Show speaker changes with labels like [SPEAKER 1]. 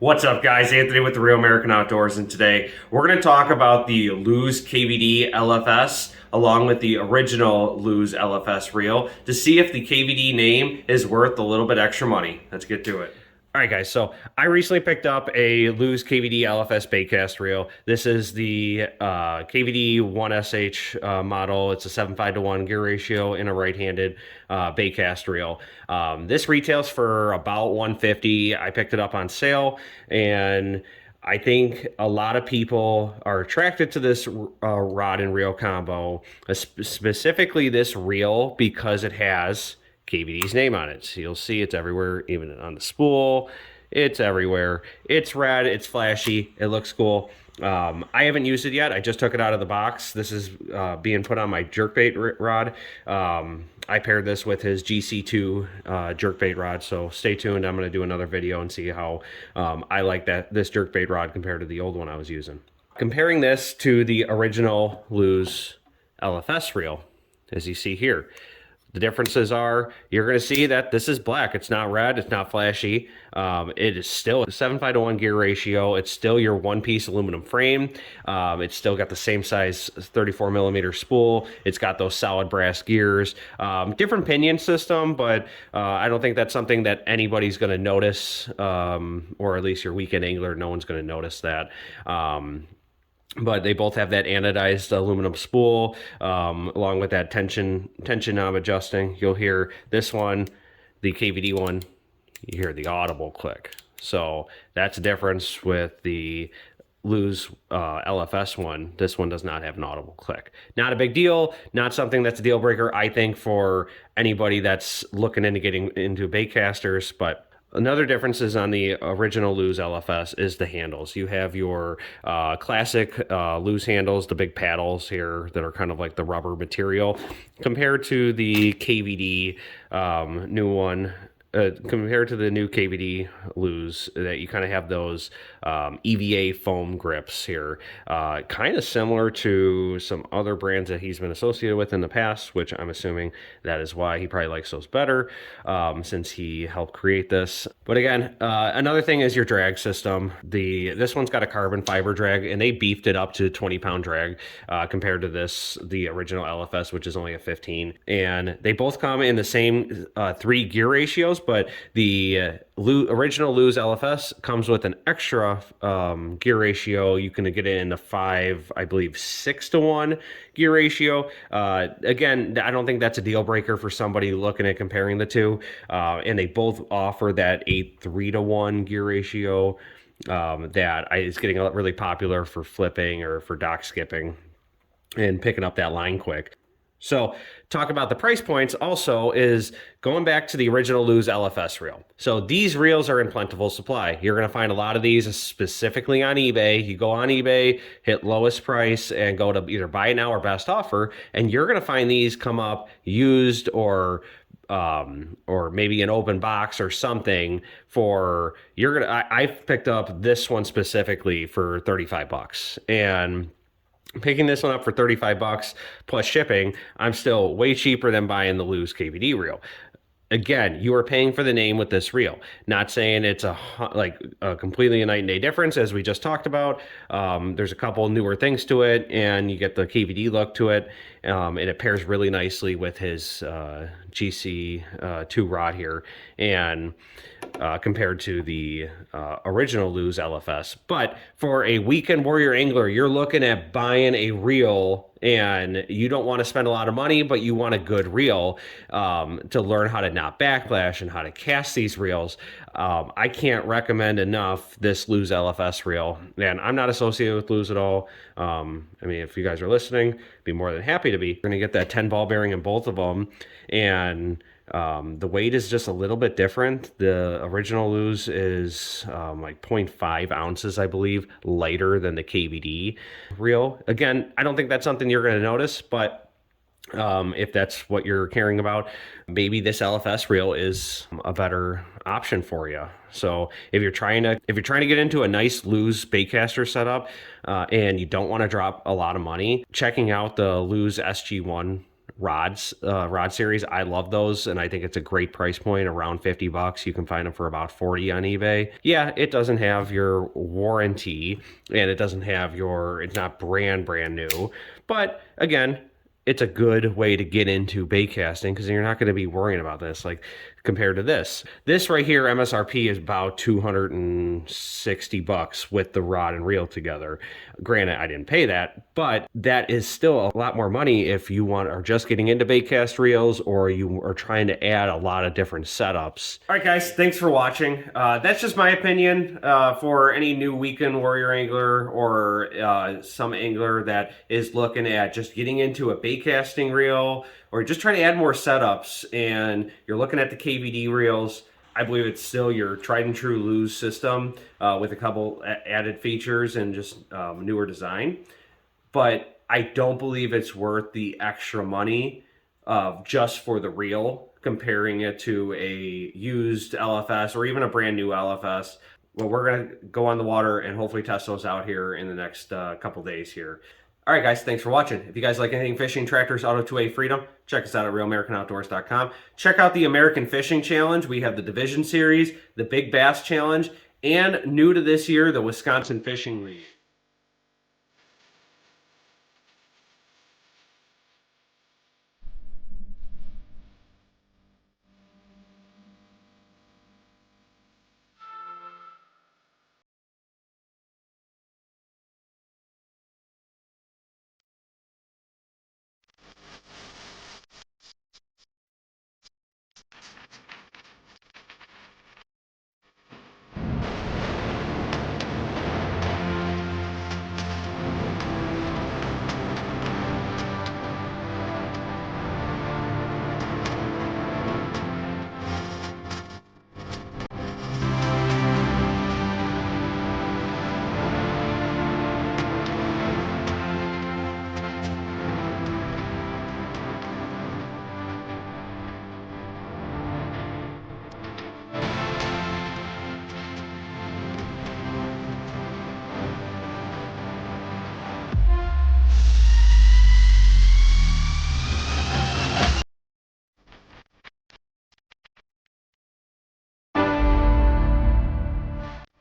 [SPEAKER 1] What's up, guys? Anthony with the Real American Outdoors, and today we're going to talk about the Lews KVD LFS along with the original Lews LFS reel to see if the KVD name is worth a little bit extra money. Let's get to it. All right, guys, so I recently picked up a Lews KVD LFS Baitcast reel. This is the KVD 1SH model. It's a 7:5 to 1 gear ratio in a right-handed baitcast reel. This retails for about $150. I picked it up on sale, and I think a lot of people are attracted to this rod and reel combo, specifically this reel, because it has KVD's name on it. So you'll see it's everywhere, even on the spool. It's everywhere. It's red. It's flashy. It looks cool. I haven't used it yet. I just took it out of the box. This is being put on my jerkbait rod. I paired this with his GC2 jerkbait rod, so stay tuned. I'm going to do another video and see how I like this jerkbait rod compared to the old one I was using. Comparing this to the original Lews LFS reel, as you see here. The differences are, you're going to see that this is black. It's not red. It's not flashy. It is still a 7:5 to 1 gear ratio. It's still your one-piece aluminum frame. It's still got the same size 34 millimeter spool. It's got those solid brass gears. Different pinion system, but I don't think that's something that anybody's going to notice, or at least your weekend angler, no one's going to notice that. But they both have that anodized aluminum spool, along with that tension knob adjusting. You'll hear this one, the KVD one, you hear the audible click. So that's the difference with the Lews LFS one. This one does not have an audible click. Not a big deal, not something that's a deal breaker, I think, for anybody that's looking into getting into baitcasters, but another difference is on the original Lews LFS is the handles. You have your classic Lews handles, the big paddles here that are kind of like the rubber material, compared to the KVD new one. Compared to the new KVD Lews, that you kind of have those EVA foam grips here, kind of similar to some other brands that he's been associated with in the past, which I'm assuming that is why he probably likes those better, since he helped create this. But again, another thing is your drag system. This one's got a carbon fiber drag, and they beefed it up to 20-pound drag compared to the original LFS, which is only a 15. And they both come in the same 3 gear ratios, but the original Lews LFS comes with an extra gear ratio. You can get it in the 5, I believe 6 to 1 gear ratio. Again, I don't think that's a deal breaker for somebody looking at comparing the two. And they both offer that 3 to 1 gear ratio that is getting really popular for flipping or for dock skipping and picking up that line quick. So talk about the price points also is going back to the original Lews LFS reel. So these reels are in plentiful supply. You're going to find a lot of these specifically on eBay. You go on eBay, hit lowest price, and go to either buy now or best offer, and you're going to find these come up used or maybe an open box or something for, I've picked up this one specifically for $35, and picking this one up for $35 plus shipping, I'm still way cheaper than buying the Lews KVD reel. Again, you are paying for the name with this reel. Not saying it's a completely a night and day difference, as we just talked about. There's a couple newer things to it, and you get the KVD look to it, and it pairs really nicely with his GC2 rod here, and compared to the original Lews LFS. But for a weekend warrior angler, you're looking at buying a reel, and you don't want to spend a lot of money, but you want a good reel to learn how to not backlash and how to cast these reels. I can't recommend enough this Lews LFS reel, and I'm not associated with Lews at all. I mean, if you guys are listening, I'd be more than happy to be. You're going to get that 10 ball bearing in both of them, and the weight is just a little bit different. The original Lews is like 0.5 ounces, I believe, lighter than the KVD reel. Again, I don't think that's something you're going to notice, but if that's what you're caring about, maybe this LFS reel is a better option for you. So if you're trying to get into a nice Lews baitcaster setup, and you don't want to drop a lot of money, checking out the Lews SG1 rods, rod series. I love those, and I think it's a great price point, around $50. You can find them for about 40 on eBay. Yeah, it doesn't have your warranty, and it doesn't have it's not brand new, but again, it's a good way to get into bait casting because you're not going to be worrying about this. Like, compared to this right here, MSRP is about $260 with the rod and reel together. Granted, I didn't pay that, but that is still a lot more money if you are just getting into bait cast reels, or you are trying to add a lot of different setups. All right, guys, thanks for watching. That's just my opinion. For any new weekend warrior angler, or some angler that is looking at just getting into a bait casting reel, or just trying to add more setups, and you're looking at the KVD reels, I believe it's still your tried and true Lews system with a couple added features and just newer design. But I don't believe it's worth the extra money just for the reel, comparing it to a used LFS or even a brand new LFS. Well, we're going to go on the water and hopefully test those out here in the next couple days here. All right, guys, thanks for watching. If you guys like anything fishing, tractors, auto 2A freedom, check us out at RealAmericanOutdoors.com. Check out the American Fishing Challenge. We have the Division Series, the Big Bass Challenge, and new to this year, the Wisconsin Fishing League.